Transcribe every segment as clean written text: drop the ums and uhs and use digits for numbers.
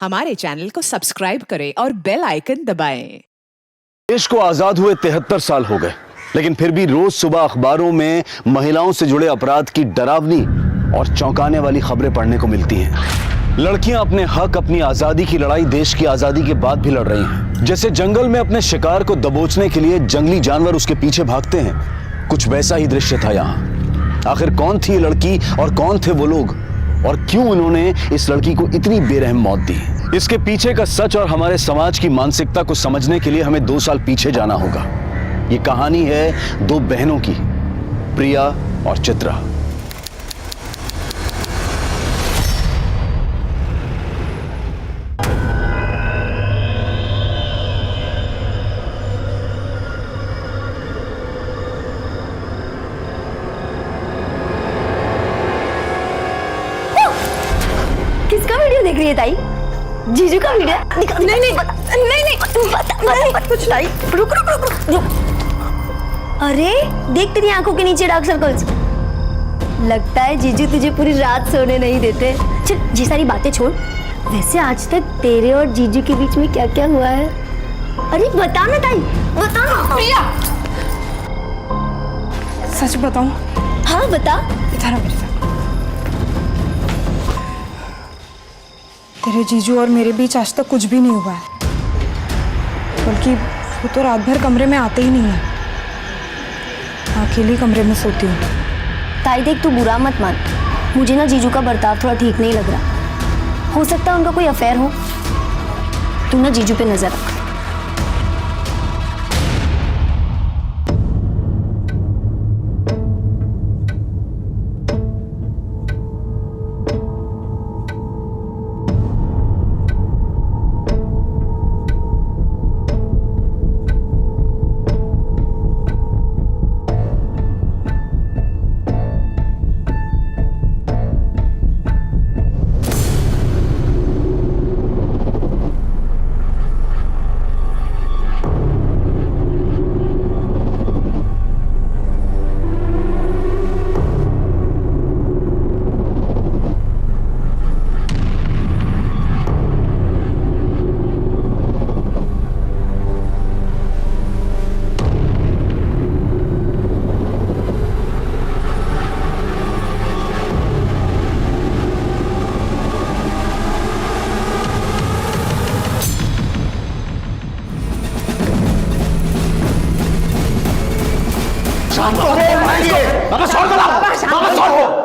हमारे चैनल को सब्सक्राइब करें और बेल आइकन दबाएं। देश को आजाद हुए 73 साल हो गए, लेकिन फिर भी रोज सुबह अखबारों में महिलाओं से जुड़े अपराध की डरावनी और चौंकाने वाली खबरें पढ़ने को मिलती हैं। लड़कियां अपने हक, अपनी आजादी की लड़ाई देश की आजादी के बाद भी लड़ रही हैं। जैसे जंगल में अपने शिकार को दबोचने के लिए जंगली जानवर उसके पीछे भागते हैं, कुछ वैसा ही दृश्य था यहाँ। आखिर कौन थी ये लड़की और कौन थे वो लोग, और क्यों उन्होंने इस लड़की को इतनी बेरहम मौत दी? इसके पीछे का सच और हमारे समाज की मानसिकता को समझने के लिए हमें 2 साल पीछे जाना होगा। ये कहानी है 2 बहनों की, प्रिया और चित्रा। किसका वीडियो देख रही है ताई? जीजू का वीडियो? नहीं नहीं नहीं कुछ ताई, रुक रुक रुक रुक। अरे देख तेरी आंखों के नीचे डार्क सर्कल्स। लगता है जीजू तुझे पूरी रात सोने नहीं देते। चल ये सारी बातें छोड़, वैसे आज तक तेरे और जीजू के बीच में क्या क्या हुआ है? अरे बता ना ताई, बता ना। प्रिया, सच बताऊं? हाँ बता। इधर आ मेरे साथ। तेरे जीजू और मेरे बीच आज तक कुछ भी नहीं हुआ है, बल्कि वो तो रात भर कमरे में आते ही नहीं है। मैं अकेले कमरे में सोती हूँ। ताई देख, तू बुरा मत मान, मुझे ना जीजू का बर्ताव थोड़ा ठीक नहीं लग रहा। हो सकता है उनका कोई अफेयर हो। तू ना जीजू पे नजर रख।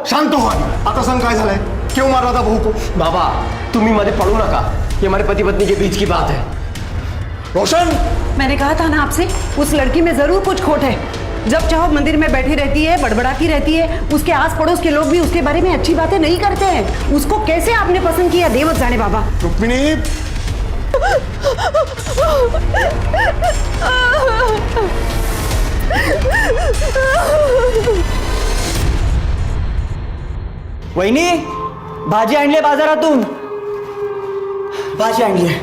शांत हो. आता सांग काय झालंय? क्यों मारा था बहू को? बाबा तुम्ही मध्ये पड़ू नका, ये हमारे पति पत्नी के बीच की बात है। रोशन, मैंने कहा था ना आपसे, उस लड़की में जरूर कुछ खोट है। जब चाहो मंदिर में बैठी रहती है, बड़बड़ाती रहती है। उसके आस पड़ोस के लोग भी उसके बारे में अच्छी बातें नहीं करते हैं। उसको कैसे आपने पसंद किया, देवत जाने बाबा। रुक्मिणी, वहिनी, भाजी आणली बाजारातून, भाजी आणली।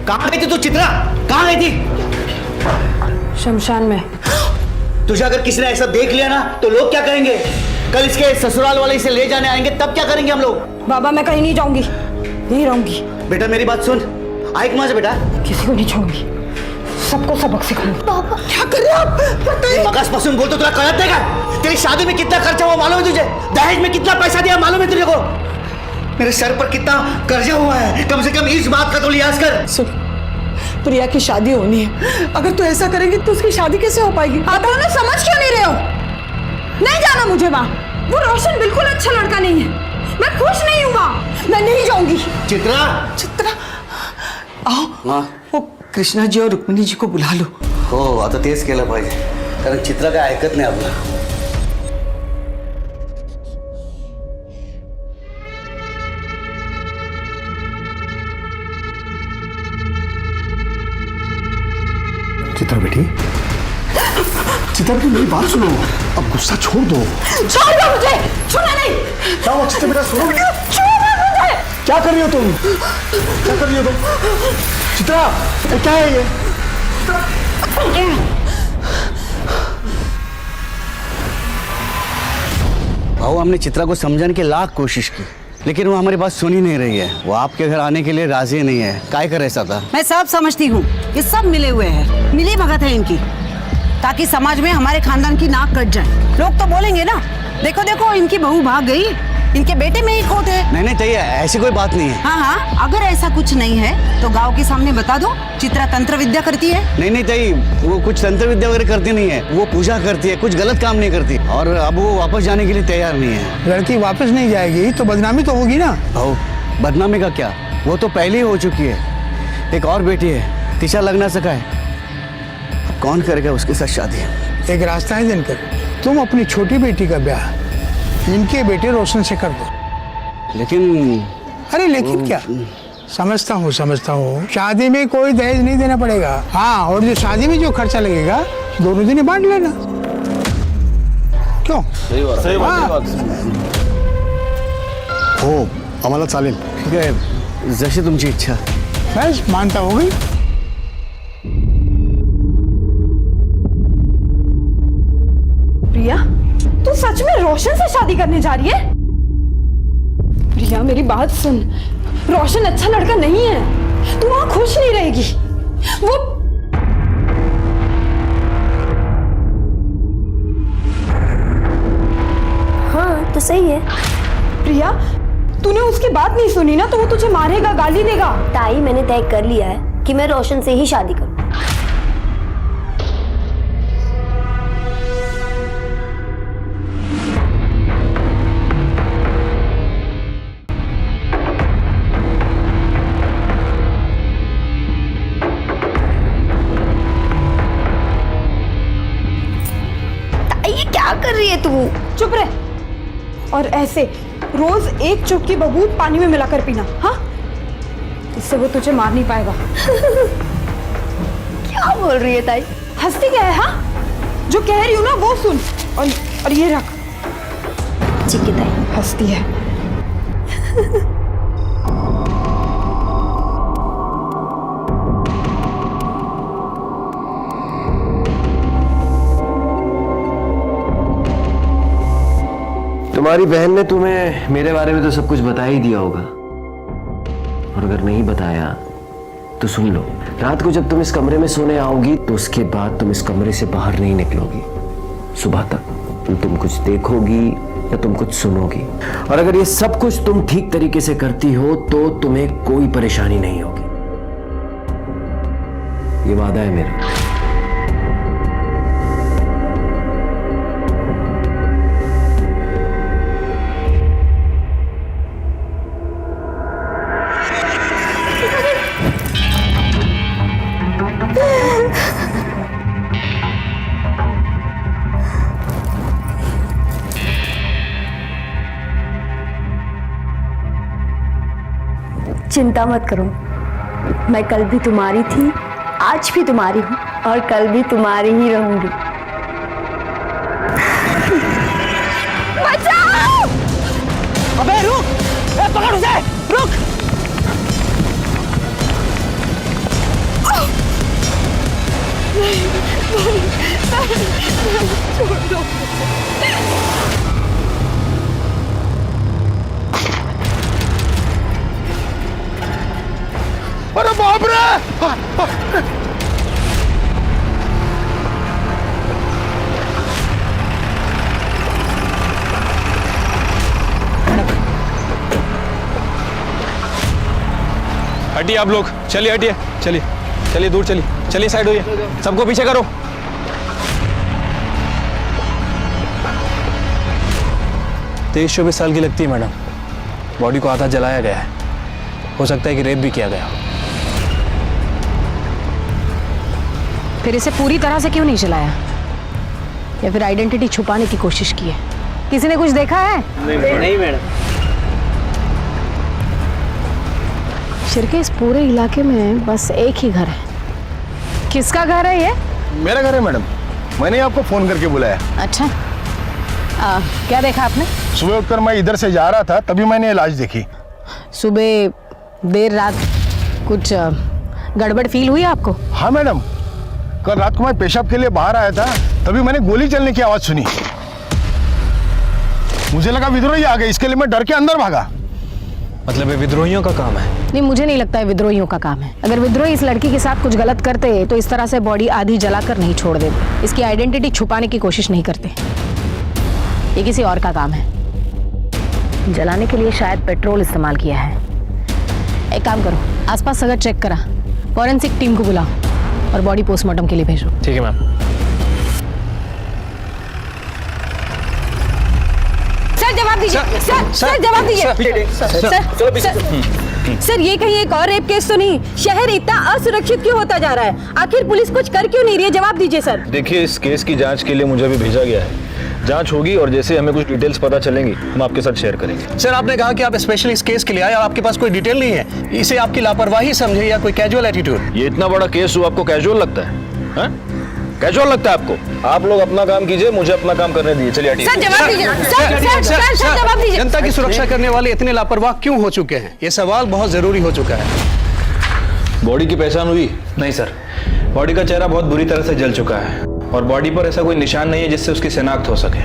कहाँ गई थी तू चित्रा? कहाँ गई थी? शमशान में। तुझे अगर किसी ने ऐसा देख लिया ना तो लोग क्या करेंगे? कल इसके ससुराल वाले इसे ले जाने आएंगे, तब क्या करेंगे हम लोग? बाबा मैं कहीं नहीं जाऊंगी, यहीं रहूंगी। बेटा मेरी बात सुन, आइक माँ से बेटा। किसी को नहीं छोड़ूंगी, सबको सबक सिखाऊंगी। पापा क्या कर रहे हो आप? मगज पसंद बोल तो तुझे कलत देगा। तेरी शादी में कितना खर्चा हुआ मालूम है तुझे? दहेज में कितना पैसा दिया मालूम है तुझे को? मेरे सर पर कितना कर्जा हुआ है, कम से कम इस बात का तो लिहाज कर। सुन, प्रिया की शादी होनी है, अगर तू ऐसा करेंगी तो उसकी शादी कैसे हो पाएगी? आप दोनों समझ क्यों नहीं रहे हो? नहीं जाना मुझे वहाँ। वो रोशन बिल्कुल अच्छा लड़का नहीं है, मैं खुश नहीं हूँ वहाँ, मैं नहीं जाऊंगी। चित्रा, चित्रा आओ। हाँ। वो कृष्णाजी और रुक्मिणी जी को बुला लो. हो आता तेच केलं पाहिजे कारण चित्रा काय ऐकत नाही आपलं. चित्रा बेटी, चित्रा बेटी मेरी बात सुनो, अब गुस्सा छोड़ दो. छोड़ दो मुझे, छूना नहीं. क्या हुआ चित्रा बेटा, सुनो बेटा. छोड़ो मुझे. क्या कर रही हो तुम? क्या कर रही हो तुम? चित्रा, ये क्या है ये? भाऊ हमने चित्रा को समझाने की लाख कोशिश की लेकिन वो हमारी बात सुन ही नहीं रही है. वो आपके घर आने के लिए राजी नहीं है. काय करे ऐसा था. मैं सब समझती हूँ, ये सब मिले हुए हैं, मिली भगत है इनकी, ताकि समाज में हमारे खानदान की नाक कट जाए. लोग तो बोलेंगे ना, देखो देखो इनकी बहू भाग गई, इनके बेटे में ही खोट है. नहीं नहीं चाहिए, ऐसी कोई बात नहीं है. हाँ हाँ, अगर ऐसा कुछ नहीं है तो गांव के सामने बता दो चित्रा तंत्र विद्या करती है. नहीं नहीं चाहिए, वो कुछ तंत्र विद्या वगैरह करती नहीं है. वो पूजा करती है, कुछ गलत काम नहीं करती और अब वो वापस जाने के लिए तैयार नहीं है. लड़की वापस नहीं जाएगी तो बदनामी तो होगी ना. भाऊ बदनामी का क्या, वो तो पहले ही हो चुकी है. एक और बेटी है, तिशा लग ना सका है. अब कौन करेगा उसके साथ शादी. एक रास्ता है दिनकर, तुम अपनी छोटी बेटी का ब्याह इनके बेटे रोशन से कर दो. लेकिन अरे लेकिन क्या, समझता हूँ शादी में कोई दहेज नहीं देना पड़ेगा. हाँ, और जो शादी में जो खर्चा लगेगा दोनों दिन बांट लेना. क्यों? सही बात. हो आम्हाला चालेल. ठीक आहे, जशी तुमची इच्छा. बस मानता हो गई. प्रिया, तू सच में रोशन से शादी करने जा रही है? प्रिया मेरी बात सुन, रोशन अच्छा लड़का नहीं है, तू वहां खुश नहीं रहेगी. वो हाँ तो सही है. प्रिया, तूने उसकी बात नहीं सुनी ना, तो वो तुझे मारेगा, गाली देगा. ताई मैंने तय कर लिया है कि मैं रोशन से ही शादी करूँ. क्या कर रही है तू? चुप रह. और ऐसे रोज एक चुटकी बबूत पानी में मिलाकर पीना. हाँ, इससे वो तुझे मार नहीं पाएगा. क्या बोल रही है ताई? हंसती क्या है? हाँ, जो कह रही हूँ ना वो सुन. और ये रख. ठीक है ताई. हंसती है. तुम्हारी बहन ने तुम्हें मेरे बारे में तो सब कुछ बता ही दिया होगा, और अगर नहीं बताया तो सुन लो. रात को जब तुम इस कमरे में सोने आओगी तो उसके बाद तुम इस कमरे से बाहर नहीं निकलोगी. सुबह तक तुम कुछ देखोगी या तुम कुछ सुनोगी, और अगर ये सब कुछ तुम ठीक तरीके से करती हो तो तुम्हें कोई परेशानी नहीं होगी. ये वादा है मेरा. चिंता मत करो, मैं कल भी तुम्हारी थी, आज भी तुम्हारी हूँ और कल भी तुम्हारी ही रहूंगी. बचाओ! अबे रुक, पकड़ उसे, रुक. छोड़ दो. अरे बाप रे. हटिए आप लोग, चलिए हटिए, चलिए चलिए दूर चलिए, चलिए साइड होइए, सबको पीछे करो. 23-24 साल की लगती है मैडम. बॉडी को आधा जलाया गया है, हो सकता है कि रेप भी किया गया. फिर इसे पूरी तरह से क्यों नहीं जलाया? या फिर आइडेंटिटी छुपाने की कोशिश की है? किसी ने कुछ देखा है? नहीं मैडम। शिरके, इस पूरे इलाके में बस एक ही घर है। किसका घर है ये? मेरा घर है मैडम, मैंने आपको फोन करके बुलाया। अच्छा, क्या देखा आपने? सुबह उठकर मैं इधर से जा रहा था, तभी मैंने लाश देखी। सुबह देर रात कुछ गड़बड़ फील हुई आपको? हाँ मैडम, कल रात को मैं पेशाब के लिए बाहर आया था, तभी मैंने गोली चलने की आवाज सुनी। मुझे लगा विद्रोही आ गए, इसके लिए मैं डर के अंदर भागा। मतलब ये विद्रोहियों का काम है? नहीं, मुझे नहीं लगता है विद्रोहियों का काम है। अगर विद्रोही इस लड़की के साथ कुछ गलत करते तो इस तरह से बॉडी आधी जलाकर नहीं छोड़ देते। इसकी आइडेंटिटी छुपाने की कोशिश नहीं करते। ये किसी और का काम है। जलाने के लिए शायद पेट्रोल इस्तेमाल किया है। एक काम करो, आसपास सगर चेक करा, फॉरेंसिक टीम को बुलाओ और बॉडी पोस्टमार्टम के लिए भेजो। ठीक है मैम। सर जवाब दीजिए। सर जवाब दीजिए। सर ये कहीं एक और रेप केस तो नहीं? शहर इतना असुरक्षित क्यों होता जा रहा है? आखिर पुलिस कुछ कर क्यों नहीं रही है? जवाब दीजिए सर। देखिए, इस केस की जांच के लिए मुझे भी भेजा गया है। जांच होगी और जैसे हमें कुछ डिटेल्स पता चलेंगी हम आपके साथ शेयर करेंगे। सर, आपने कहा कि आप स्पेशली इस केस के लिए आए और आपके पास कोई डिटेल नहीं है। इसे आपकी लापरवाही समझे या कोई कैजुअल एटीट्यूड? ये इतना बड़ा केस हुआ, आपको कैजुअल लगता है? कैजुअल लगता है आपको? आप लोग अपना काम कीजिए, मुझे अपना काम करने दीजिए। चलिए हटिए। सर जवाब दीजिए। सर जवाब दीजिए। जनता की सुरक्षा करने वाले इतने लापरवाह क्यों हो चुके हैं? ये सवाल बहुत जरूरी हो चुका है। बॉडी की पहचान हुई? नहीं सर, बॉडी का चेहरा बहुत बुरी तरह से जल चुका है और बॉडी पर ऐसा कोई निशान नहीं है जिससे उसकी शिनाख्त हो सके।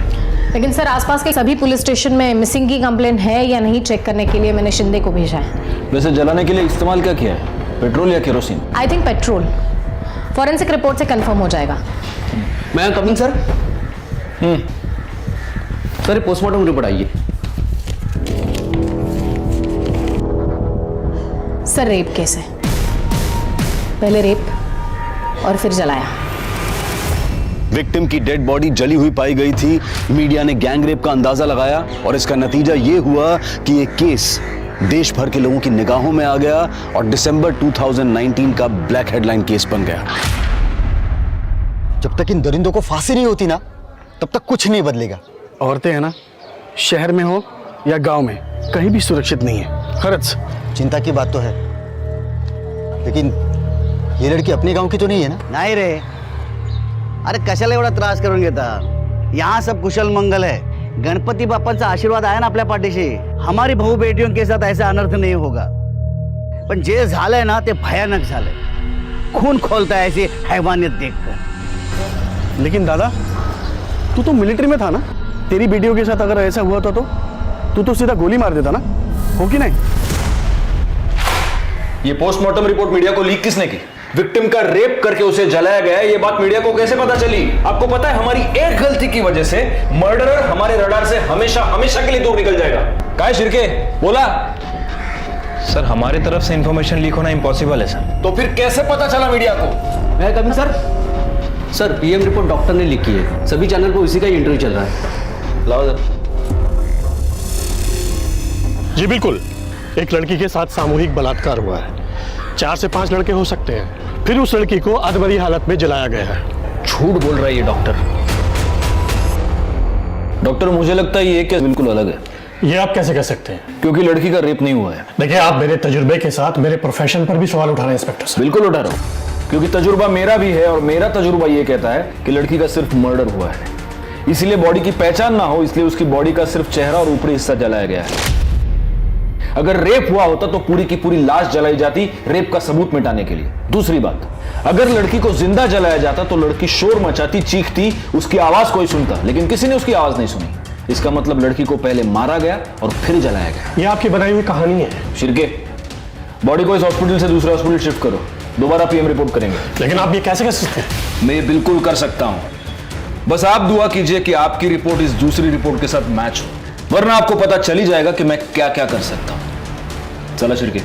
लेकिन सर, आसपास के सभी पुलिस स्टेशन में मिसिंग की कंप्लेंट है या नहीं चेक करने के लिए मैंने शिंदे को भेजा है। वैसे जलाने के लिए इस्तेमाल क्या किया है, पेट्रोल या kerosene? I think petrol. Forensic report से कंफर्म हो जाएगा। मैं coming sir. Sir, postmortem report आइए। सर रेप केस है, पहले रेप और फिर जलाया। विक्टिम की डेड बॉडी जली हुई पाई गई थी। मीडिया ने गैंग रेप का अंदाजा लगाया और इसका नतीजा यह हुआ कि यह केस देश भर के लोगों की निगाहों में आ गया और दिसंबर 2019 का ब्लैक हेडलाइन केस बन गया। जब तक इन दरिंदों को फांसी नहीं होती ना, तब तक कुछ नहीं बदलेगा। औरतें हैं ना, शहर में हो या गांव में, कहीं भी सुरक्षित नहीं है। खरच चिंता की बात तो है, लेकिन ये लड़की अपने गांव की तो नहीं है ना? नाही रे, अरे कशाला एवढा त्रास करून घेता? यहाँ सब कुशल मंगल है। गणपति बाप्पांचा आशीर्वाद आहे ना आपल्या पाठीशी। हमारी भाऊ बेटियों के साथ ऐसा अनर्थ नहीं होगा। पण जे झालंय ना ते भयानक झालंय। खून खोलता है ऐसी हैवानियत देखकर। लेकिन दादा, तू तो मिलिट्री में था ना? तेरी बेटियों के साथ अगर ऐसा हुआ था तो तू तो सीधा गोली मार देता ना, हो कि नहीं? ये पोस्टमार्टम रिपोर्ट मीडिया को लीक किसने की? विक्टिम का रेप करके उसे जलाया गया है, ये बात मीडिया को कैसे पता चली? आपको पता है, हमारी एक गलती की वजह से मर्डरर हमारे रडार से हमेशा हमेशा के लिए दूर निकल जाएगा। काय शिरके, बोला? सर, हमारी तरफ से इंफॉर्मेशन लीक होना इम्पॉसिबल है सर। तो फिर कैसे पता चला मीडिया को? मैं coming sir. Sir, PM report doctor ने लिखी है, सभी चैनल पर इसी का ही इंटरव्यू चल रहा है। लाओ सर। जी बिल्कुल, एक लड़की के साथ सामूहिक बलात्कार हुआ है। 4 से 5 लड़के हो सकते हैं। फिर उस लड़की को अधमरी हालत में जलाया गया है। झूठ बोल रहा है ये डॉक्टर। डॉक्टर, मुझे लगता है ये केस बिल्कुल अलग है। ये आप कैसे कह सकते हैं? क्योंकि लड़की का रेप नहीं हुआ है। देखिए, आप मेरे तजुर्बे के साथ मेरे प्रोफेशन पर भी सवाल उठा रहे हैं इंस्पेक्टर साहब। बिल्कुल उठा रहा हूं, क्योंकि तजुर्बा मेरा भी है और मेरा तजुर्बा ये कहता है कि लड़की का सिर्फ मर्डर हुआ है, इसलिए बॉडी की पहचान ना हो, इसलिए उसकी बॉडी का सिर्फ चेहरा और ऊपरी हिस्सा जलाया गया है। अगर रेप हुआ होता तो पूरी की पूरी लाश जलाई जाती, रेप का सबूत मिटाने के लिए। दूसरी बात, अगर लड़की को जिंदा जलाया जाता तो लड़की शोर मचाती, चीखती, उसकी आवाज कोई सुनता, लेकिन किसी ने उसकी आवाज नहीं सुनी। इसका मतलब लड़की को पहले मारा गया और फिर जलाया गया। ये आपकी बनाई हुई कहानी है। शिरके, बॉडी को इस हॉस्पिटल से दूसरे हॉस्पिटल शिफ्ट करो, दोबारा पीएम रिपोर्ट करेंगे। लेकिन आप ये कैसे कर सकते हैं? मैं बिल्कुल कर सकता हूं, बस आप दुआ कीजिए कि आपकी रिपोर्ट इस दूसरी रिपोर्ट के साथ मैच हो, वरना आपको पता चल ही जाएगा कि मैं क्या क्या कर सकता हूं। चला शिरके।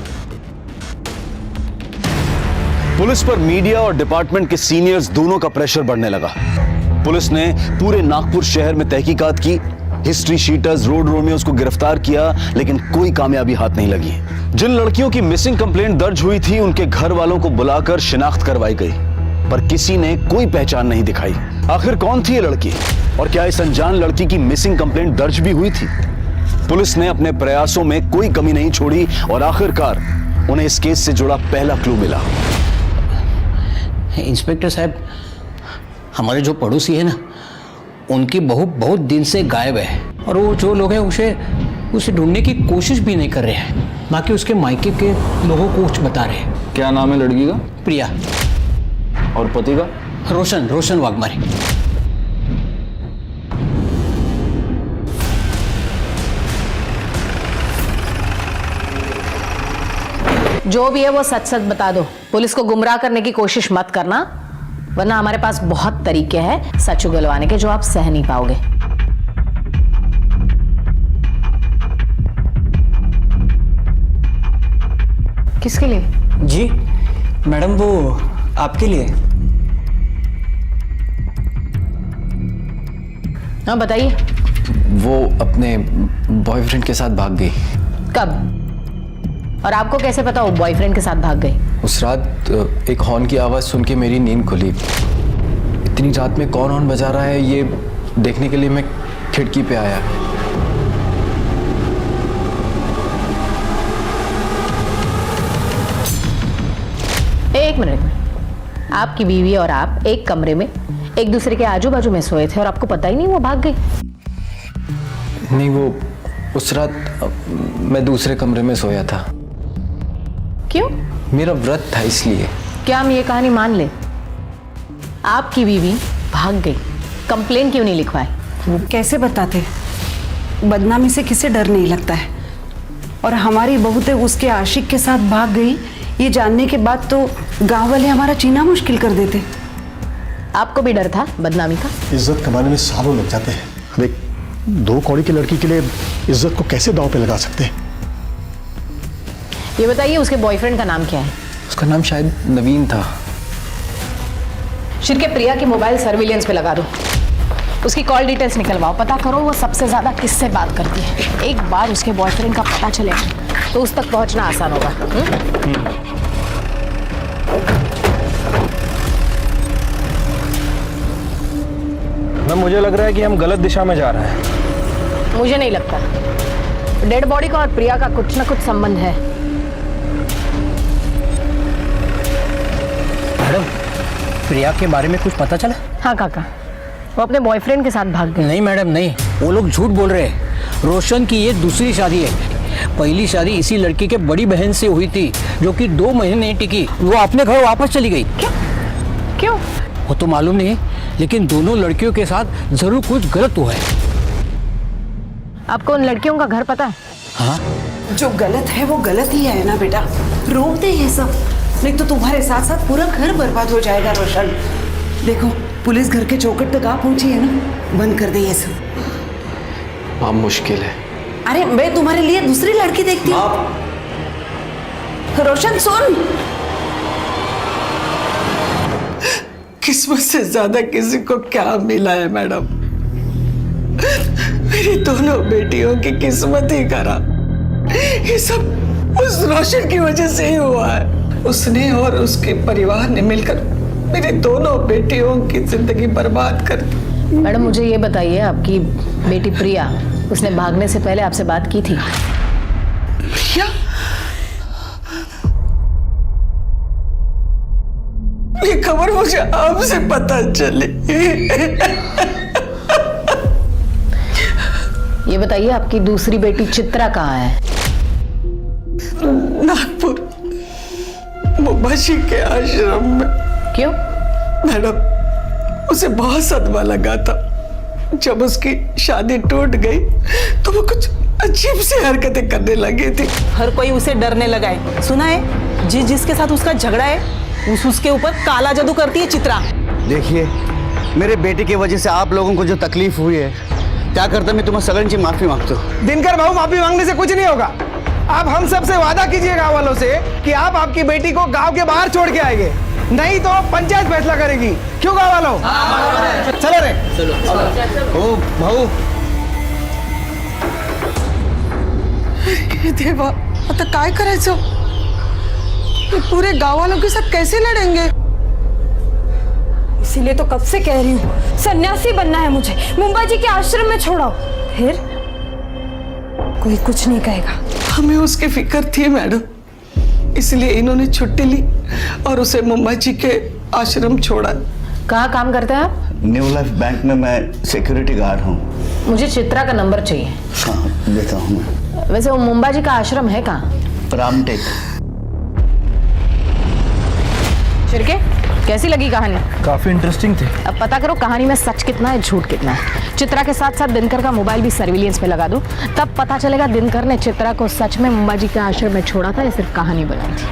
पुलिस पर मीडिया और डिपार्टमेंट के सीनियर्स दोनों का प्रेशर बढ़ने लगा। पुलिस ने पूरे नागपुर शहर में तहकीकात की, हिस्ट्री शीटर्स, रोड रोमियोज को गिरफ्तार किया, लेकिन कोई कामयाबी हाथ नहीं लगी। जिन लड़कियों की मिसिंग कंप्लेंट दर्ज हुई थी, उनके घर वालों को बुलाकर शिनाख्त करवाई गई। पर किसी ने कोई पहचान नहीं दिखाई। आखिर कौन थी ये लड़की और क्या इस अनजान लड़की की मिसिंग कंप्लेंट दर्ज भी हुई थी? पुलिस ने अपने प्रयासों में कोई कमी नहीं छोड़ी और आखिरकार उन्हें इस केस से जुड़ा पहला क्लू मिला। इंस्पेक्टर साहब, हमारे जो पड़ोसी है ना, उनकी बहू बहुत दिन से गायब है और वो जो लोग हैं उसे ढूंढने की कोशिश भी नहीं कर रहे हैं। बाकी उसके मायके के लोगों को कुछ बता रहे हैं। क्या नाम है लड़की का? प्रिया। और पति का? रोशन वाघमारे। जो भी है वो सच सच बता दो। पुलिस को गुमराह करने की कोशिश मत करना, वरना हमारे पास बहुत तरीके हैं सच उगलवाने के जो आप सह नहीं पाओगे। किसके लिए? जी मैडम, वो आपके लिए। हाँ बताइए। वो अपने बॉयफ्रेंड के साथ भाग गई। कब और आपको कैसे पता वो बॉयफ्रेंड के साथ भाग गई? उस रात एक हॉर्न की आवाज सुन के मेरी नींद खुली। इतनी रात में कौन हॉर्न बजा रहा है ये देखने के लिए मैं खिड़की पे आया। एक मिनट, आपकी बीवी और आप एक कमरे में एक दूसरे के आजू बाजू में सोए थे और आपको पता ही नहीं वो भाग गई? नहीं, वो उस रात मैं दूसरे कमरे में सोया था। क्यों? मेरा व्रत था इसलिए। क्या हम ये कहानी मान ले? आपकी बीवी भाग गई, कंप्लेन क्यों नहीं लिखवाई? वो कैसे बताते? बदनामी से किसे डर नहीं लगता है। और हमारी बहू तो उसके आशिक के साथ भाग गई, ये जानने के बाद तो गांव वाले हमारा जीना मुश्किल कर देते। आपको भी डर था बदनामी का? इज्जत कमाने में सालों लग जाते हैं। देख, 2 कौड़ी की लड़की के लिए इज्जत को कैसे दांव पे लगा सकते हैं? ये बताइए उसके बॉयफ्रेंड का नाम क्या है? उसका नाम शायद नवीन था। शिरके प्रिया की मोबाइल सर्विलेंस पे लगा दो, उसकी कॉल डिटेल्स निकलवाओ, पता करो वो सबसे ज्यादा किससे बात करती है। एक बार उसके बॉयफ्रेंड का पता चलेगा तो उस तक पहुंचना आसान होगा। मुझे लग रहा है कि हम गलत दिशा में जा रहे हैं। मुझे नहीं लगता। डेड बॉडी का और प्रिया का कुछ ना कुछ संबंध है। मैडम, प्रिया के बारे में कुछ पता चला? हाँ काका, वो अपने बॉयफ्रेंड के साथ भाग गई। नहीं मैडम नहीं, वो लोग झूठ बोल रहे हैं। रोशन की ये दूसरी शादी है। पहली शादी इसी लड़की के बड़ी बहन से हुई थी जो कि 2 महीने नहीं टिकी, वो अपने घर वापस चली गई। क्यों? वो तो मालूम नहीं, लेकिन दोनों लड़कियों के साथ जरूर कुछ गलत हुआ है। आपको उन लड़कियों का घर पता है? हाँ, जो गलत है वो गलत ही है ना बेटा, रोक दे ये सब, नहीं तो तुम्हारे साथ साथ पूरा घर बर्बाद हो जाएगा। रोशन देखो, पुलिस घर के चौखट तक आ पहुंची है ना, बंद कर दे ये सब। अब मुश्किल है। अरे मैं तुम्हारे लिए दूसरी लड़की देखती हूँ। रोशन सुन, किस्मत से ज्यादा किसी को क्या मिला है मैडम? मेरी दोनों बेटियों की किस्मत ही खराब। ये सब उस रोशन की वजह से ही हुआ है। उसने और उसके परिवार ने मिलकर मेरी दोनों बेटियों की जिंदगी बर्बाद कर दी। मैडम मुझे ये बताइए, आपकी बेटी प्रिया, उसने भागने से पहले आपसे बात की थी? प्रिया? ये खबर मुझे आपसे पता चली। ये बताइए आपकी दूसरी बेटी चित्रा कहाँ है? नागपुर मुबाशी के आश्रम में। क्यों? मैडम उसे बहुत सदमा लगा था। जब उसकी शादी टूट गई तो वो कुछ अजीब सी हरकतें करने लगी थी। हर कोई उसे डरने लगा है। सुना है जिसके साथ उसका झगड़ा है उसके ऊपर काला जादू करती है चित्रा। देखिए, मेरे बेटे की वजह से आप लोगों को जो तकलीफ हुई है, क्या करता मैं तुम्हें सगन जी माफी मांगता हूँ। दिनकर भाऊ, माफी मांगने से कुछ नहीं होगा। आप हम सबसे वादा कीजिए गांव वालों से कि आप आपकी बेटी को गांव के बाहर छोड़ के आएंगे, नहीं तो पंचायत फैसला करेगी। क्यों गांव वालों? चलो रे, चलो। ओ भाऊ, देवा, आता काय करायचं? पूरे गांव वालों के साथ कैसे लड़ेंगे? इसीलिए तो कब से कह रही हूँ सन्यासी बनना है मुझे, मुंबई जी के आश्रम में छोड़ाओ, फिर कोई कुछ नहीं कहेगा। हमें उसकी फिक्र थी मैडम, इसलिए इन्होंने छुट्टी ली और उसे मुंबई जी के आश्रम छोड़ा। कहाँ काम करते हैं आप? न्यू लाइफ बैंक में मैं सिक्योरिटी गार्ड हूँ। मुझे चित्रा का नंबर चाहिए। हाँ, देता हूँ मैं। वैसे वो मुंबई जी का आश्रम है कहाँ? रामटेक। शिर्के, कैसी लगी कहानी? काफी इंटरेस्टिंग थी। अब पता करो कहानी में सच कितना है, झूठ कितना है। चित्रा के साथ साथ दिनकर का मोबाइल भी सर्विलियंस पे लगा दो, तब पता चलेगा दिनकर ने चित्रा को सच में मुंबई जी के आश्रम में छोड़ा था या सिर्फ कहानी बनाई थी।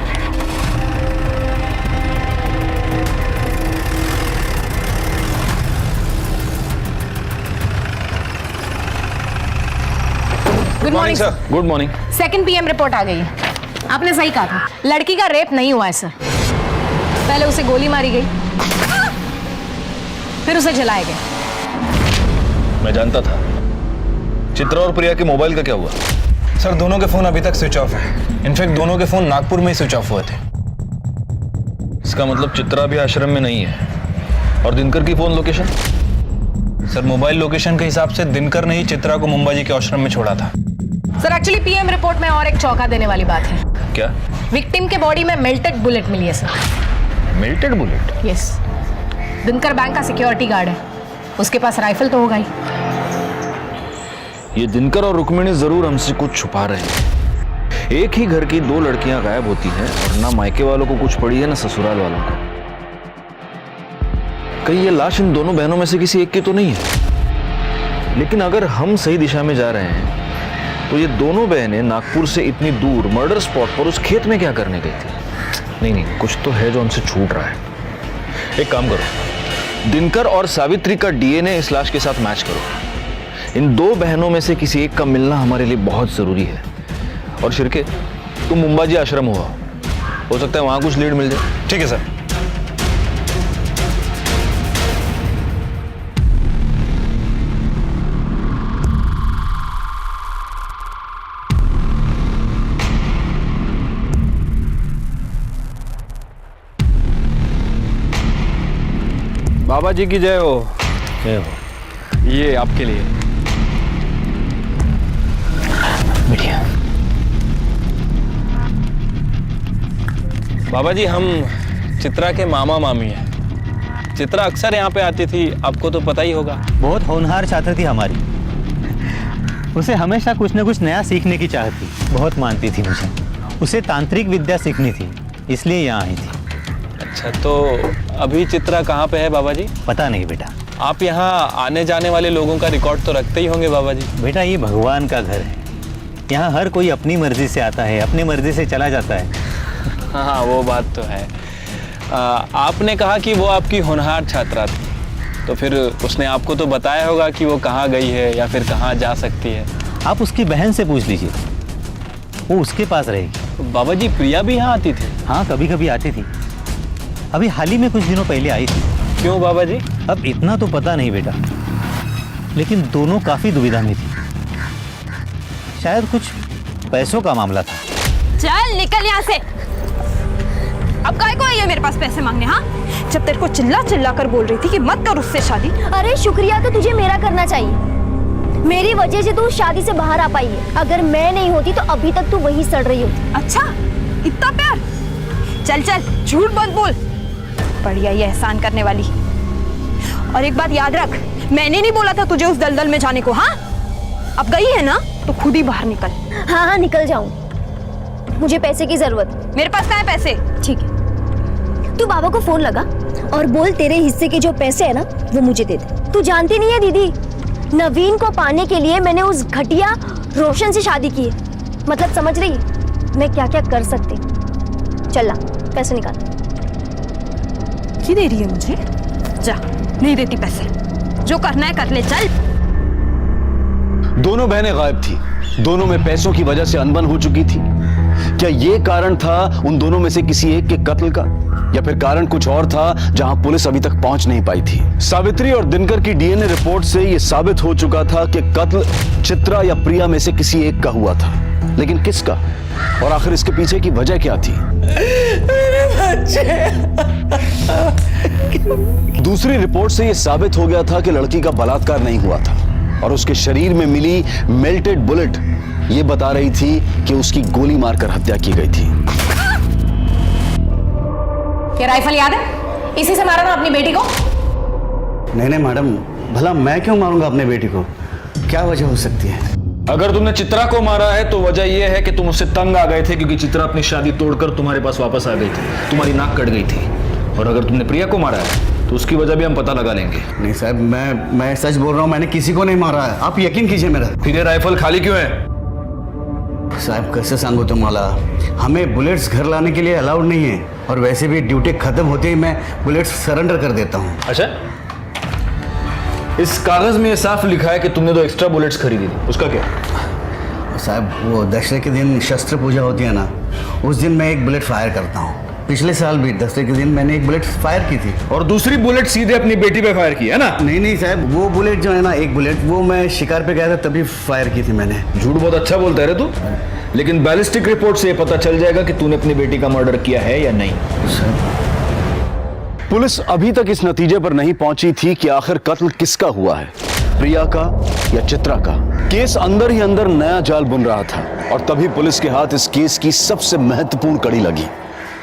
Good morning sir. Good morning. 2 PM report आ गई है। आपने सही कहा था, लड़की का रेप नहीं हुआ है सर। पहले उसे गोली मारी गई, फिर उसे जलाया गया। मैं जानता था। चित्रा और प्रिया के मोबाइल का क्या हुआ? सर दोनों के फोन अभी तक स्विच ऑफ है। इनफैक्ट दोनों के फोन नागपुर में ही स्विच ऑफ हुए थे। इसका मतलब चित्रा भी आश्रम में नहीं है। और दिनकर की phone location? Sir mobile location के हिसाब से दिनकर ने ही चित्रा को मुंबई जी के आश्रम में छोड़ा था। सर एक्चुअली PM रिपोर्ट में और एक चौंका देने वाली बात है। क्या? विक्टिम के बॉडी में मेल्टेड बुलेट मिली है sir. Melted bullet? Yes. Dinkar bank का सिक्योरिटी गार्ड है, उसके पास राइफल तो होगा ही। ये दिनकर और रुक्मिणी जरूर हमसे कुछ छुपा रहे हैं। एक ही घर की 2 लड़कियां गायब होती हैं और ना मायके वालों को कुछ पड़ी है ना ससुराल वालों को। कहीं ये लाश इन दोनों बहनों में से किसी एक की तो नहीं है। लेकिन अगर हम सही दिशा में जा रहे हैं तो ये दोनों बहनें नागपुर से इतनी दूर मर्डर स्पॉट पर उस खेत में क्या करने गई थी? नहीं, कुछ तो है जो हमसे छूट रहा है। एक काम करो, दिनकर और सावित्री का DNA इस लाश के साथ मैच करो। इन 2 बहनों में से किसी एक का मिलना हमारे लिए बहुत जरूरी है। और शिर्के, तुम मुंबई जी आश्रम हुआ, हो सकता है वहां कुछ लीड मिल जाए। ठीक है सर। बाबा जी की जय हो। जय हो। ये आपके लिए। बढ़िया। बाबा जी हम चित्रा के मामा मामी हैं। चित्रा अक्सर यहाँ पे आती थी, आपको तो पता ही होगा। बहुत होनहार छात्र थी हमारी। उसे हमेशा कुछ न कुछ नया सीखने की चाहत थी, बहुत मानती थी मुझे। उसे तांत्रिक विद्या सीखनी थी, इसलिए यहाँ आई थी। अच्छा, तो अभी चित्रा कहाँ पे है बाबा जी? पता नहीं बेटा। आप यहाँ आने जाने वाले लोगों का रिकॉर्ड तो रखते ही होंगे बाबा जी। बेटा ये भगवान का घर है, यहाँ हर कोई अपनी मर्जी से आता है, अपनी मर्जी से चला जाता है। हाँ, वो बात तो है। आपने कहा कि वो आपकी होनहार छात्रा थी, तो फिर उसने आपको तो बताया होगा कि वो कहाँ गई है या फिर कहाँ जा सकती है। आप उसकी बहन से पूछ लीजिए, वो उसके पास रहेगी। बाबा जी प्रिया भी यहाँ आती थी? हाँ, कभी कभी आती थी। अभी हाल ही में कुछ दिनों पहले आई थी। क्यों बाबा जी? अब इतना तो पता नहीं बेटा, लेकिन दोनों काफी दुविधा में थी। शायद कुछ पैसों का मामला था। चल निकल यहाँ से। अब काय को आई है मेरे पास पैसे मांगने? हाँ, जब तेरे को चिल्ला चिल्ला कर बोल रही थी कि मत कर उससे शादी। अरे शुक्रिया तो तुझे मेरा करना चाहिए। मेरी वजह से तू शादी से बाहर आ पाई है। अगर मैं नहीं होती तो अभी तक तू वही सड़ रही होती। अच्छा, इतना प्यार? चल चल, झूठ मत बोल। बढ़िया ये एहसान करने वाली। और एक बात याद रख, मैंने नहीं बोला था तुझे उस दलदल में जाने को। हाँ, अब गई है ना तो खुद ही बाहर निकल। हाँ, निकल जाऊं। मुझे पैसे की जरूरत। मेरे पास कहाँ है पैसे? ठीक है, तू बाबा को फोन लगा और बोल तेरे हिस्से के जो पैसे है ना वो मुझे दे दे। तू जानती नहीं है दीदी, नवीन को पाने के लिए मैंने उस घटिया रोशन से शादी की है। मतलब समझ रही मैं क्या क्या कर सकती। चल ला, पैसे निकाल। की दे रही है मुझे? जा, नहीं देती पैसे। जो करना है कर ले, चल। दोनों बहनें गायब थी, दोनों में पैसों की वजह से अनबन हो चुकी थी। क्या ये कारण था उन दोनों में से किसी एक के कत्ल का, या फिर कारण कुछ और था जहां पुलिस अभी तक पहुंच नहीं पाई थी? सावित्री और दिनकर की DNA रिपोर्ट से यह साबित हो चुका था कि कत्ल चित्रा या प्रिया में से किसी एक का हुआ था, लेकिन किसका और आखिर इसके पीछे की वजह क्या थी? मेरे दूसरी रिपोर्ट से यह साबित हो गया था कि लड़की का बलात्कार नहीं हुआ था और उसके शरीर में मिली मेल्टेड बुलेट यह बता रही थी कि उसकी गोली मारकर हत्या की गई थी। क्या राइफल याद है? इसी से मारा ना अपनी बेटी को? नहीं नहीं मैडम, भला मैं क्यों मारूंगा अपने बेटी को? क्या वजह हो सकती है? अगर तुमने चित्रा को मारा है तो वजह यह है कि तुम उससे तंग आ गए थे, क्योंकि चित्रा अपनी शादी तोड़कर तुम्हारे पास वापस आ गई थी, तुम्हारी नाक कट गई थी। और अगर तुमने प्रिया को मारा है तो उसकी वजह भी हम पता लगा लेंगे। नहीं साहब, मैं सच बोल रहा हूँ, मैंने किसी को नहीं मारा है, आप यकीन कीजिए मेरा। फिर ये राइफल खाली क्यों है? साहब कैसे सांगू तुम्हाला, हमें बुलेट्स घर लाने के लिए अलाउड नहीं है, और वैसे भी ड्यूटी खत्म होते ही मैं बुलेट्स सरेंडर कर देता हूँ। अच्छा, इस कागज में साफ लिखा है कि तुमने 2 एक्स्ट्रा बुलेट्स खरीदी थी, उसका क्या? साहब वो दशहरे के दिन शस्त्र पूजा होती है ना, उस दिन मैं 1 बुलेट फायर करता हूँ। पिछले साल भी दशहरे के दिन मैंने 1 बुलेट फायर की थी। और दूसरी बुलेट सीधे अपनी बेटी पे फायर की है ना? नहीं साहब, वो बुलेट जो है ना, 1 बुलेट वो मैं शिकार पे गया था तभी फायर की थी मैंने। झूठ बहुत अच्छा बोलता है रे तू, लेकिन बैलिस्टिक रिपोर्ट से पता चल जाएगा कि तूने अपनी बेटी का मर्डर किया है या नहीं। पुलिस अभी तक इस नतीजे पर नहीं पहुंची थी कि आखिर कत्ल किसका हुआ है, प्रिया का या चित्रा का। केस अंदर ही अंदर नया जाल बुन रहा था और तभी पुलिस के हाथ इस केस की सबसे महत्वपूर्ण कड़ी लगी,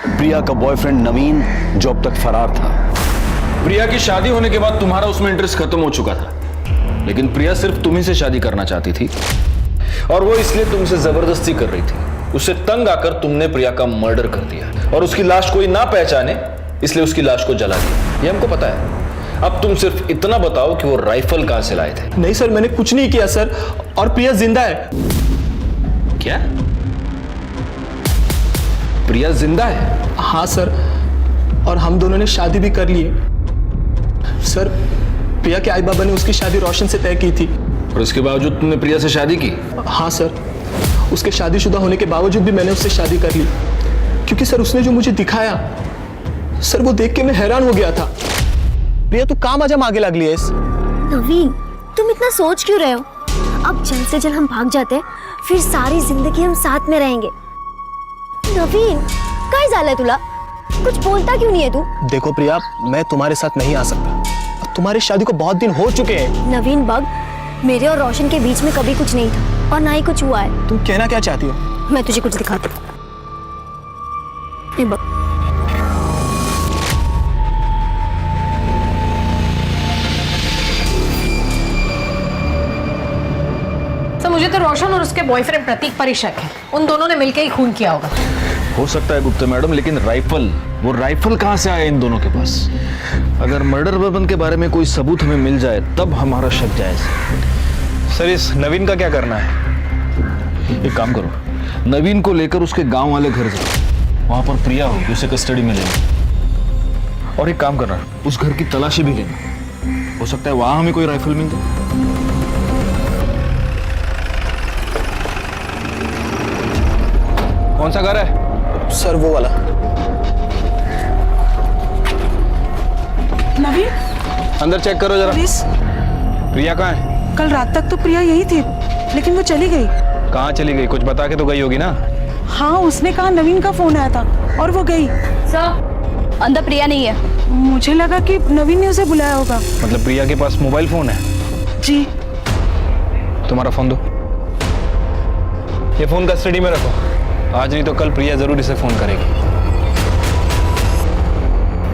प्रिया का बॉयफ्रेंड नवीन, जो अब तक फरार था। प्रिया की शादी होने के बाद तुम्हारा उसमें इंटरेस्ट खत्म हो चुका था, लेकिन प्रिया सिर्फ तुम्ही से शादी करना चाहती थी और वो इसलिए तुमसे जबरदस्ती कर रही थी। उससे तंग आकर तुमने प्रिया का मर्डर कर दिया और उसकी लाश कोई ना पहचाने इसलिए उसकी लाश को जला दिया। ये हमको पता है। अब तुम सिर्फ इतना बताओ कि वो राइफल कहां से लाए थे। नहीं सर, मैंने कुछ नहीं किया सर, और प्रिया जिंदा है। क्या? प्रिया जिंदा है? हाँ सर, और हम दोनों ने शादी भी कर ली है सर। प्रिया के आई बाबा ने उसकी शादी रोशन से तय की थी। और इसके बावजूद तुमने प्रिया से शादी की? हाँ सर, उसके शादीशुदा होने के बावजूद भी मैंने उससे शादी कर ली, क्योंकि सर उसने जो मुझे दिखाया सर, वो देख के मैं हैरान हो गया था। प्रिया तू काम आजा आगे लग लिया इस। नवीन, तुम इतना सोच क्यों रहे हो? अब जल्द से जल्द हम भाग जाते हैं, फिर सारी जिंदगी हम साथ में रहेंगे। नवीन, काय झालंय तुला? कुछ बोलता क्यों नहीं है तू? देखो प्रिया, मैं तुम्हारे साथ नहीं आ सकता। तुम्हारी शादी को बहुत दिन हो चुके हैं। नवीन बग, मेरे और रोशन के बीच में कभी कुछ नहीं था और ना ही कुछ हुआ है। तुम कहना क्या चाहती हो? मैं तुझे कुछ दिखाती हूँ। मुझे तो रोशन और उसके बॉयफ्रेंड प्रतीक पर ही शक है। उन दोनों ने मिलकर ही खून किया होगा। हो सकता है गुप्ता मैडम, लेकिन वो राइफल कहां से आया इन दोनों के पास? अगर मर्डर वेपन के बारे में कोई सबूत हमें मिल जाए तब हमारा शक जायज। सर, इस नवीन का क्या करना है? एक काम करो, नवीन को लेकर उसके गांव वाले घर जाओ, वहां पर प्रिया होगी, उसे कस्टडी में लेना। और एक काम करना, उस घर की तलाशी भी लेना, हो सकता है वहां हमें कोई राइफल मिल जाए। कौन सा घर है? सर वो वाला। नवीन, अंदर चेक करो जरा। प्लीज। प्रिया कहाँ है? कल रात तक तो प्रिया यही थी, लेकिन वो चली गई। कहाँ चली गई? कुछ बता के तो गई होगी ना। हाँ, उसने कहा नवीन का फोन आया था और वो गई। सर, अंदर प्रिया नहीं है। मुझे लगा कि नवीन ने उसे बुलाया होगा। मतलब प्रिया के पास मोबाइल फोन है? जी। तुम्हारा फोन दो। ये फोन कस्टडी में रखो, आज नहीं तो कल प्रिया जरूर इसे फोन करेगी।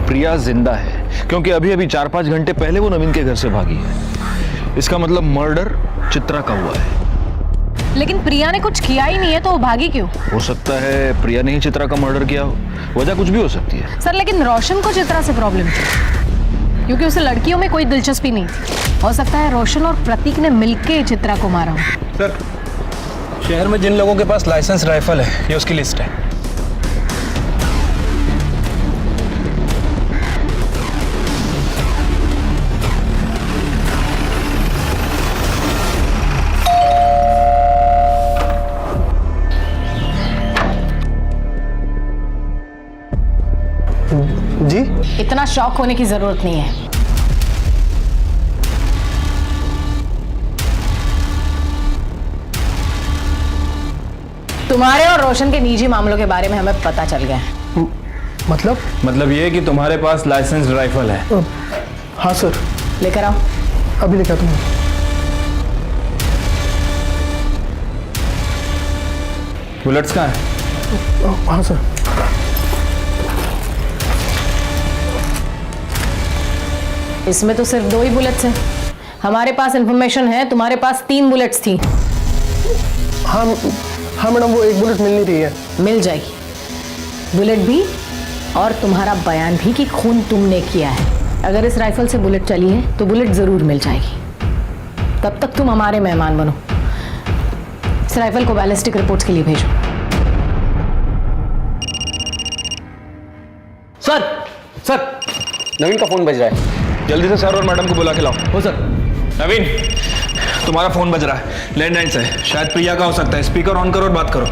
प्रिया जिंदा है क्योंकि अभी अभी 4-5 घंटे पहले वो नवीन के घर से भागी है। इसका मतलब मर्डर चित्रा का हुआ है। लेकिन प्रिया ने कुछ किया ही नहीं है, तो वो भागी क्यों? हो सकता है प्रिया ने ही चित्रा का मर्डर किया हो, वजह कुछ भी हो सकती है। सर, लेकिन रोशन को चित्रा से प्रॉब्लम थी, क्योंकि उसे लड़कियों में कोई दिलचस्पी नहीं थी। हो सकता है रोशन और प्रतीक ने मिलकर चित्रा को मारा हो। सर, शहर में जिन लोगों के पास लाइसेंस राइफल है, ये उसकी लिस्ट है। जी? इतना शॉक होने की जरूरत नहीं है। तुम्हारे और रोशन के निजी मामलों के बारे में हमें पता चल गया है। मतलब ये कि तुम्हारे पास लाइसेंस राइफल है। हाँ सर। लेकर आओ। अभी लेकर आता हूँ। बुलेट्स कहाँ है? हाँ सर। इसमें तो सिर्फ 2 ही बुलेट्स हैं। हमारे पास इंफॉर्मेशन है तुम्हारे पास 3 बुलेट्स थी। हाँ हाँ मैडम, वो एक बुलेट मिल नहीं रही है। मिल जाएगी बुलेट भी, और तुम्हारा बयान भी कि खून तुमने किया है। अगर इस राइफल से बुलेट चली है तो बुलेट जरूर मिल जाएगी। तब तक तुम हमारे मेहमान बनो। इस राइफल को बैलिस्टिक रिपोर्ट्स के लिए भेजो। सर नवीन का फोन बज रहा है। जल्दी से सर और मैडम को बुला के लाओ। हो सर। नवीन, तुम्हारा फोन बज रहा है, लैंडलाइन से है। शायद प्रिया का हो सकता है। स्पीकर ऑन करो और बात करो।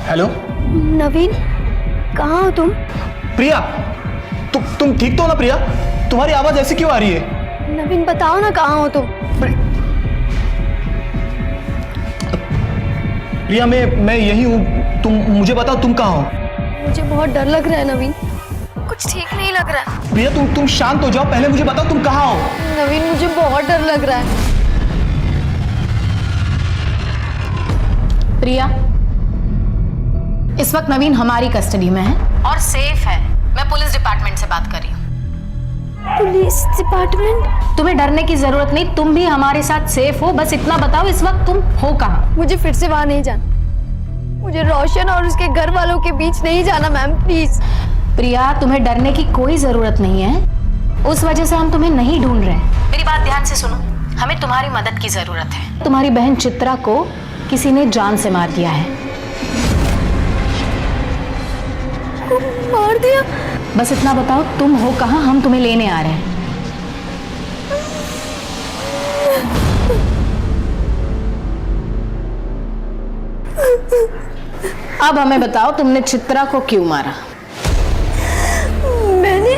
हेलो नवीन, कहाँ हो तुम? प्रिया, तुम ठीक तो हो ना प्रिया? तुम्हारी आवाज ऐसी क्यों आ रही है? नवीन बताओ ना, कहाँ हो तुम? प्रिया, मैं यही हूँ। तुम मुझे बताओ तुम कहाँ हो? मुझे बहुत डर लग रहा है नवीन, कुछ ठीक नहीं लग रहा है। प्रिया तुम शांत हो जाओ, पहले मुझे बताओ तुम कहाँ हो? नवीन मुझे बहुत डर लग रहा है। प्रिया, इस वक्त नवीन हमारी कस्टडी में है और सेफ है। मैं पुलिस डिपार्टमेंट से बात कर रही हूँ। Police department? तुम्हें डरने की जरूरत नहीं, तुम भी हमारे साथ सेफ हो। बस इतना बताओ इस वक्त तुम हो कहाँ? मुझे फिर से वहां नहीं जाना। मुझे रोशन और उसके घर वालों के बीच नहीं जाना मैम, प्लीज। प्रिया, तुम्हें डरने की कोई जरूरत नहीं है। उस वजह से हम तुम्हें नहीं ढूंढ रहे हैं। मेरी बात ध्यान से सुनो, हमें तुम्हारी मदद की जरूरत है। तुम्हारी बहन चित्रा को किसी ने जान से मार दिया है। मार दिया? बस इतना बताओ तुम हो कहाँ, हम तुम्हें लेने आ रहे हैं। अब हमें बताओ तुमने चित्रा को क्यों मारा? मैंने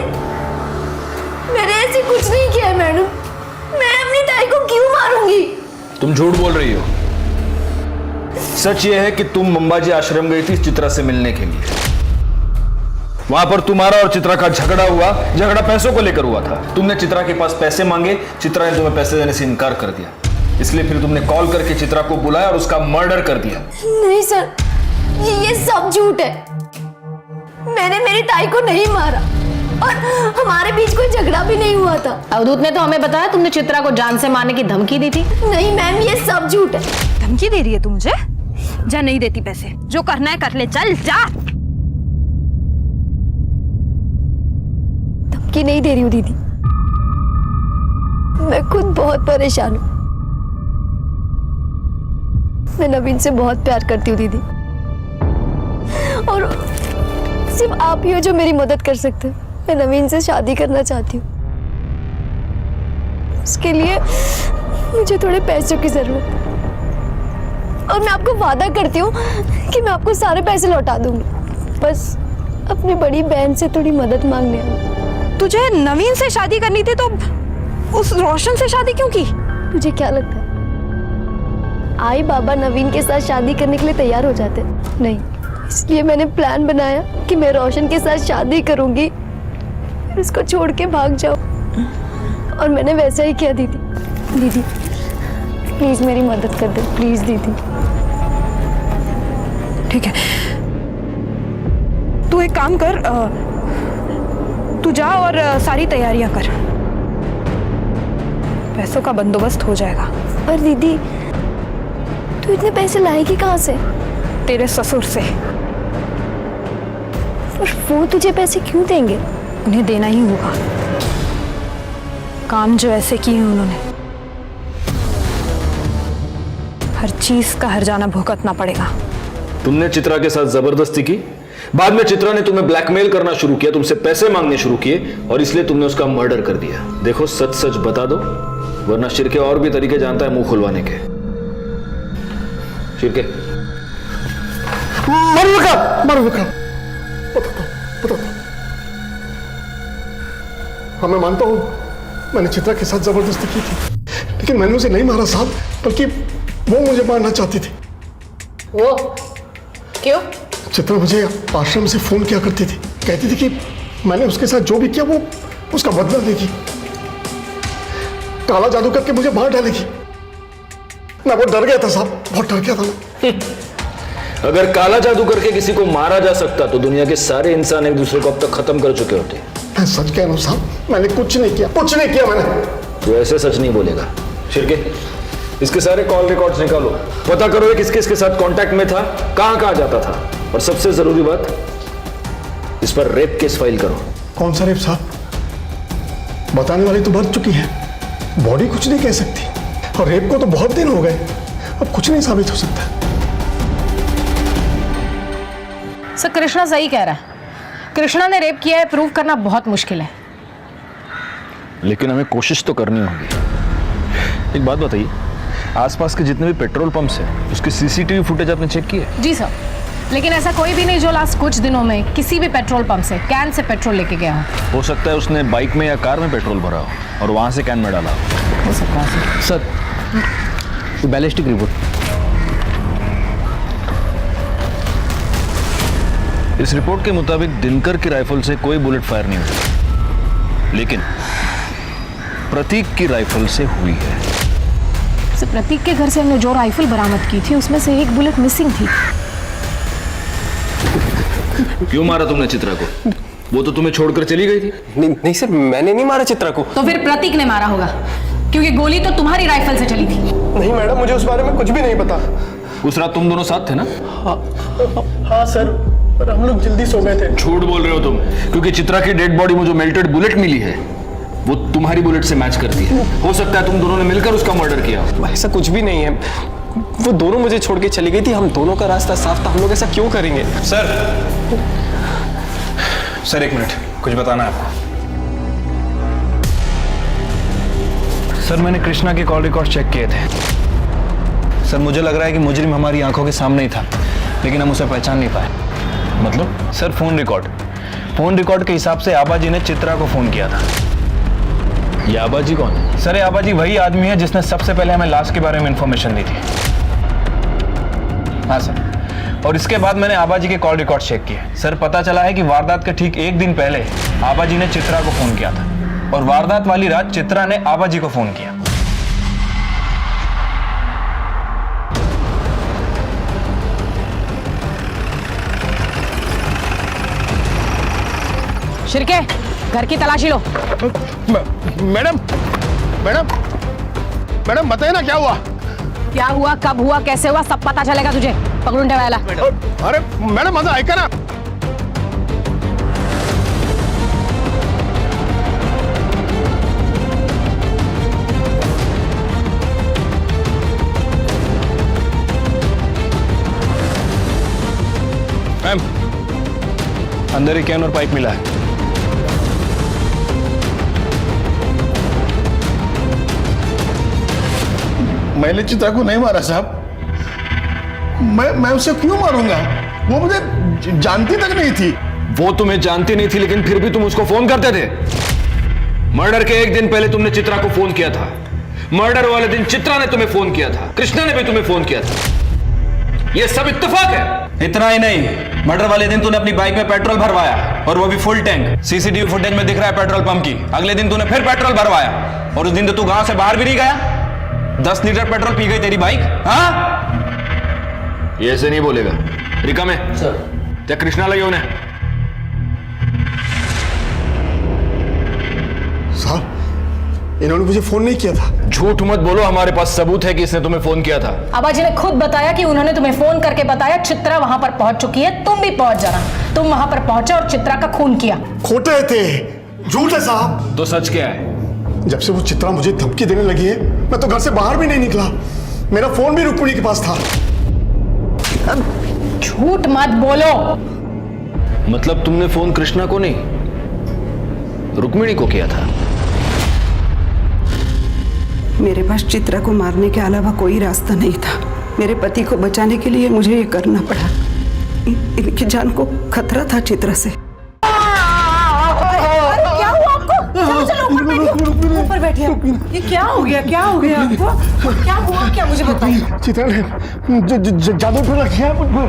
ऐसे कुछ नहीं किया मैडम। मैं अपनी ताई को क्यों मारूंगी? तुम झूठ बोल रही हो। सच ये है कि तुम अंबाजी आश्रम गई थी चित्रा से मिलने के लिए। वहां पर तुम्हारा और चित्रा का झगड़ा हुआ। झगड़ा पैसों को लेकर हुआ था। तुमने चित्रा के पास पैसे मांगे, चित्रा ने तुम्हें पैसे देने से इनकार कर दिया। इसलिए फिर तुमने कॉल करके चित्रा को बुलाया और उसका मर्डर कर दिया। नहीं सर, ये सब झूठ है। मैंने मेरी ताई को नहीं मारा और हमारे बीच कोई झगड़ा भी नहीं हुआ था। अवधूत ने तो हमें बताया तुमने चित्रा को जान से मारने की धमकी दी थी। नहीं मैम, ये सब झूठ है। धमकी दे रही है तू मुझे? जा, नहीं देती पैसे। जो करना है कर ले, चल जा। धमकी नहीं दे रही हूँ दीदी, मैं खुद बहुत परेशान हूँ। मैं नवीन से बहुत प्यार करती हूँ दीदी, और सिर्फ आप ही हो जो मेरी मदद कर सकते हो। मैं नवीन से शादी करना चाहती हूँ। उसके लिए मुझे थोड़े पैसों की जरूरत है, और मैं आपको वादा करती हूँ कि मैं आपको सारे पैसे लौटा दूंगी। बस अपनी बड़ी बहन से थोड़ी मदद मांगने आऊँ। तुझे नवीन से शादी करनी थी तो उस रोशन से शादी क्यों की? तुझे क्या लगता है आई बाबा नवीन के साथ शादी करने के लिए तैयार हो जाते? नहीं, इसलिए मैंने प्लान बनाया कि मैं रोशन के साथ शादी करूंगी, फिर उसको छोड़ के भाग जाऊं। और मैंने वैसा ही किया दीदी। दीदी प्लीज मेरी मदद कर दे, प्लीज दीदी। ठीक है, तू एक काम कर, तू जा और सारी तैयारियां कर। पैसों का बंदोबस्त हो जाएगा। पर दीदी तू इतने पैसे लाएगी कहाँ से? तेरे ससुर से। और वो तुझे पैसे क्यों देंगे? उन्हें देना ही होगा, काम जो ऐसे किए हैं उन्होंने। हर चीज का हर्जाना भुगतना पड़ेगा। तुमने चित्रा के साथ जबरदस्ती की, बाद में चित्रा ने तुम्हें ब्लैकमेल करना शुरू किया, तुमसे पैसे मांगने शुरू किए, और इसलिए तुमने उसका मर्डर कर दिया। देखो सच सच बता दो, वरना शिरके और भी तरीके जानता है मुंह खुलवाने के। शिरके बता दो। हाँ मैं मानता हूँ मैंने चित्रा के साथ जबरदस्ती की थी, लेकिन मैंने उसे नहीं मारा साहब, बल्कि वो मुझे मारना चाहती थी। वो क्यों? चित्रा मुझे आश्रम से फोन किया करती थी, कहती थी कि मैंने उसके साथ जो भी किया वो उसका बदला देगी, काला जादू करके मुझे मार डालेगी। मैं बहुत डर गया था साहब, बहुत डर गया था मैं। अगर काला जादू करके किसी को मारा जा सकता तो दुनिया के सारे इंसान एक दूसरे को अब तक खत्म कर चुके होते। मैं सच कह रहा हूं साहब, मैंने कुछ नहीं किया, कुछ नहीं किया मैंने। तो ऐसे सच नहीं बोलेगा। शिरके, इसके सारे कॉल रिकॉर्ड्स निकालो, पता करो ये किसके किसके साथ कांटेक्ट में था, कहां कहां जाता था, और सबसे जरूरी बात, इस पर रेप केस फाइल करो। कौन सा रेप साहब? बताने वाली तो मर चुकी है, बॉडी कुछ नहीं कह सकती, और रेप को तो बहुत दिन हो गए, अब कुछ नहीं साबित हो सकता। सर कृष्णा सही कह रहा है, कृष्णा ने रेप किया है, प्रूव करना बहुत मुश्किल है। लेकिन हमें कोशिश तो करनी होगी। एक बात बताइए, आसपास के जितने भी पेट्रोल पंप्स हैं उसके सीसीटीवी फुटेज आपने चेक किए? जी सर, लेकिन ऐसा कोई भी नहीं जो लास्ट कुछ दिनों में किसी भी पेट्रोल पंप से कैन से पेट्रोल लेके गया हो सकता है उसने बाइक में या कार में पेट्रोल भरा हो और वहां से कैन में डाला हो सकता है सर, बैलिस्टिक रिपोर्ट। इस रिपोर्ट के मुताबिक दिनकर की राइफल से कोई बुलेट फायर नहीं हुई, लेकिन प्रतीक की राइफल से हुई है। सर प्रतीक के घर से हमने जो राइफल बरामद की थी उसमें से एक बुलेट मिसिंग थी। क्यों मारा तुमने चित्रा को? वो तो तुम्हें छोड़कर चली गई थी। नहीं सर, मैंने नहीं मारा चित्रा को। तो फिर प्रतीक ने मारा होगा, क्योंकि गोली तो तुम्हारी राइफल से चली थी। नहीं मैडम, मुझे उस बारे में कुछ भी नहीं पता। उस रात तुम दोनों साथ थे ना? हाँ सर, पर हम लोग जल्दी सो गए थे। झूठ बोल रहे हो तुम, क्योंकि चित्रा की डेड बॉडी में जो मेल्टेड बुलेट मिली है वो तुम्हारी बुलेट से मैच करती है। हो सकता है तुम दोनों ने मिलकर उसका मर्डर किया हो। ऐसा कुछ भी नहीं है, वो दोनों मुझे छोड़ के चली गई थी, हम दोनों का रास्ता साफ था, हम लोग ऐसा क्यों करेंगे? सर एक मिनट, कुछ बताना है आपको। सर मैंने कृष्णा के कॉल रिकॉर्ड चेक किए थे। सर मुझे लग रहा है कि मुजरिम हमारी आंखों के सामने ही था, लेकिन हम उसे पहचान नहीं पाए। मतलब? सर फोन रिकॉर्ड के हिसाब से आबाजी ने चित्रा को फोन किया था। ये आबाजी कौन है? सर ये आबाजी वही आदमी है जिसने सबसे पहले हमें लाश के बारे में इंफॉर्मेशन दी थी। हाँ सर, और इसके बाद मैंने आबाजी के कॉल रिकॉर्ड चेक किए। सर पता चला है कि वारदात के ठीक एक दिन पहले आबाजी ने चित्रा को फोन किया था, और वारदात वाली रात चित्रा ने आबाजी को फोन किया। शिरके, घर की तलाशी लो। मैडम बताइए ना क्या हुआ? क्या हुआ, कब हुआ, कैसे हुआ, सब पता चलेगा तुझे। पकड़ून ठेवायला। अरे मैडम माझं ऐका ना। मैम, अंदर एक कैन और पाइप मिला है। मैंने चित्रा को नहीं मारा साहब। मैं उसे क्यों मारूंगा? वो मुझे जानती तक नहीं थी। वो तुम्हें जानती नहीं थी, लेकिन फिर भी तुम उसको फोन करते थे। मर्डर के एक दिन पहले तुमने चित्रा को फोन किया था। मर्डर वाले दिन चित्रा ने तुम्हें फोन किया था, कृष्णा ने भी तुम्हें फोन किया था। ये सब इत्तेफाक है। इतना ही नहीं, मर्डर वाले दिन तूने अपनी बाइक में पेट्रोल भरवाया, और वो भी फुल टैंक। सीसीटीवी फुटेज में दिख रहा है पेट्रोल पंप की। अगले दिन तूने फिर पेट्रोल भरवाया, और उस दिन तो तू गांव से बाहर भी नहीं गया। 10 लीटर पेट्रोल पी गई तेरी बाइक। हाँ, ये ऐसे नहीं बोलेगा। रिका में सर त्या कृष्णा लगे उन्हें। साहब इन्होंने मुझे फोन नहीं किया था। झूठ मत बोलो, हमारे पास सबूत है कि इसने तुम्हें फोन किया था। आबाजी ने खुद बताया कि उन्होंने तुम्हें फोन करके बताया चित्रा वहां पर पहुंच चुकी है, तुम भी पहुंच जाना। तुम वहां पर पहुंचे और चित्रा का खून किया। खोटे थे, झूठ है साहब। तो सच क्या है? जब से वो चित्रा मुझे धमकी देने लगी है, मैं तो घर से बाहर भी नहीं निकला। मेरा फोन भी रुक्मिणी के पास था। झूठ मत बोलो। मतलब तुमने फोन कृष्णा को नहीं, रुक्मिणी को किया था? मेरे पास चित्रा को मारने के अलावा कोई रास्ता नहीं था। मेरे पति को बचाने के लिए मुझे ये करना पड़ा। इनकी जान को खतरा था चित्रा से। क्या हुआ आपको? चलो चलो ऊपर बैठिए। ये क्या हो गया आपको? क्या हुआ क्या मुझे बताइए। चित्रा ने जादू टोना किया है मुझ पर।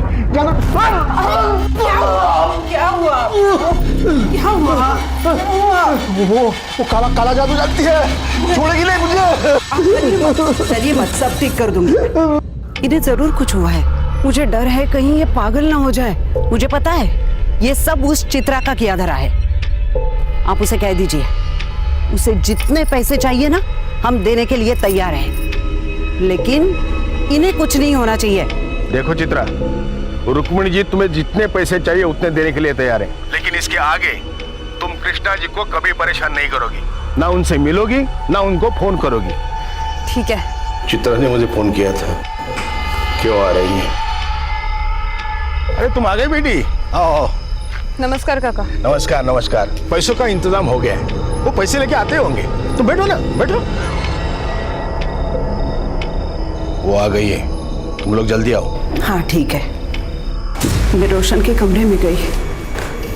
क्या हुआ? वो काला जादू जानती है, छोड़ेगी नहीं मुझे। चलिए मत, सब ठीक कर दूंगी। इन्हें जरूर कुछ हुआ है, मुझे डर है कहीं ये पागल ना हो जाए। मुझे पता है ये सब उस चित्रा का किया धरा है। आप उसे कह दीजिए, उसे जितने पैसे चाहिए ना हम देने के लिए तैयार हैं, लेकिन इन्हें कुछ नहीं होना चाहिए। देखो चित्रा, रुक्मिणी जी तुम्हें जितने पैसे चाहिए उतने देने के लिए तैयार है, लेकिन इसके आगे तुम कृष्णा जी को कभी परेशान नहीं करोगी, ना उनसे मिलोगी ना उनको फोन करोगी। ठीक है। चित्रा ने मुझे फोन किया था, क्यों आ रही है? अरे तुम आ गई बेटी, आओ। नमस्कार काका। नमस्कार नमस्कार। पैसों का इंतजाम हो गया है, वो पैसे लेके आते होंगे, तुम बैठो ना, बैठो। वो आ गई है, तुम लोग जल्दी आओ। हाँ ठीक है। मैं रोशन के कमरे में गई,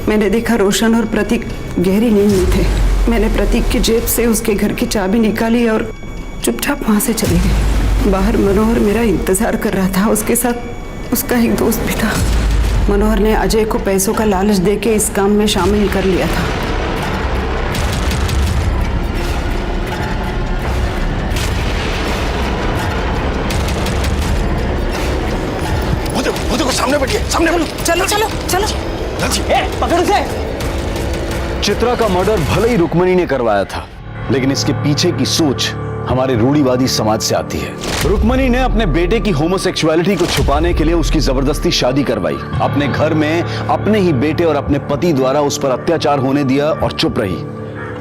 मैंने देखा रोशन और प्रतीक गहरी नींद में थे। मैंने प्रतीक की जेब से उसके घर की चाबी निकाली और चुपचाप वहां से चली गई। बाहर मनोहर मेरा इंतजार कर रहा था, उसके साथ उसका एक दोस्त भी था। मनोहर ने अजय को पैसों का लालच देके इस काम में शामिल कर लिया था। वो देखो सामने बैठिए, सामने बैठो। चलो चलो चलो, पकड़ उसे। चित्रा का मर्डर भले ही रुक्मिणी ने करवाया था, लेकिन इसके पीछे की सोच हमारे रूढ़िवादी समाज से आती है। रुक्मिणी ने अपने बेटे की होमोसेक्सुअलिटी को छुपाने के लिए उसकी जबरदस्ती शादी करवाई, अपने घर में अपने ही बेटे और अपने पति द्वारा उस पर अत्याचार होने दिया और चुप रही।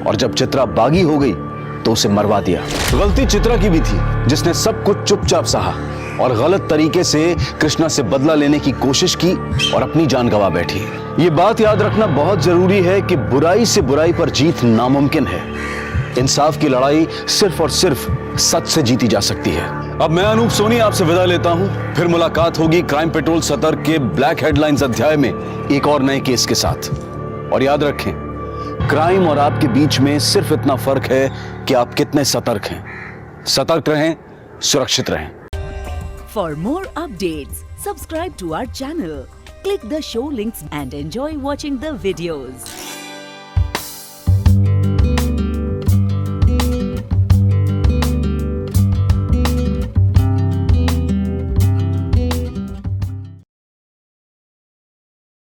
और जब चित्रा बागी हो गई तो उसे मरवा दिया। गलती चित्रा की भी थी, जिसने सब कुछ चुपचाप सहा और गलत तरीके से कृष्णा से बदला लेने की कोशिश की और अपनी जान गंवा बैठी। ये बात याद रखना बहुत जरूरी है कि बुराई से बुराई पर जीत नामुमकिन है। इंसाफ की लड़ाई सिर्फ और सिर्फ सच से जीती जा सकती है। अब मैं अनूप सोनी आपसे विदा लेता हूं, फिर मुलाकात होगी क्राइम पेट्रोल सतर्क के ब्लैक हेडलाइंस अध्याय में एक और नए केस के साथ। और याद रखें, क्राइम और आपके बीच में सिर्फ इतना फर्क है कि आप कितने सतर्क हैं। सतर्क रहें, सुरक्षित रहें। For more updates, subscribe to our channel, click the show links and enjoy watching the videos.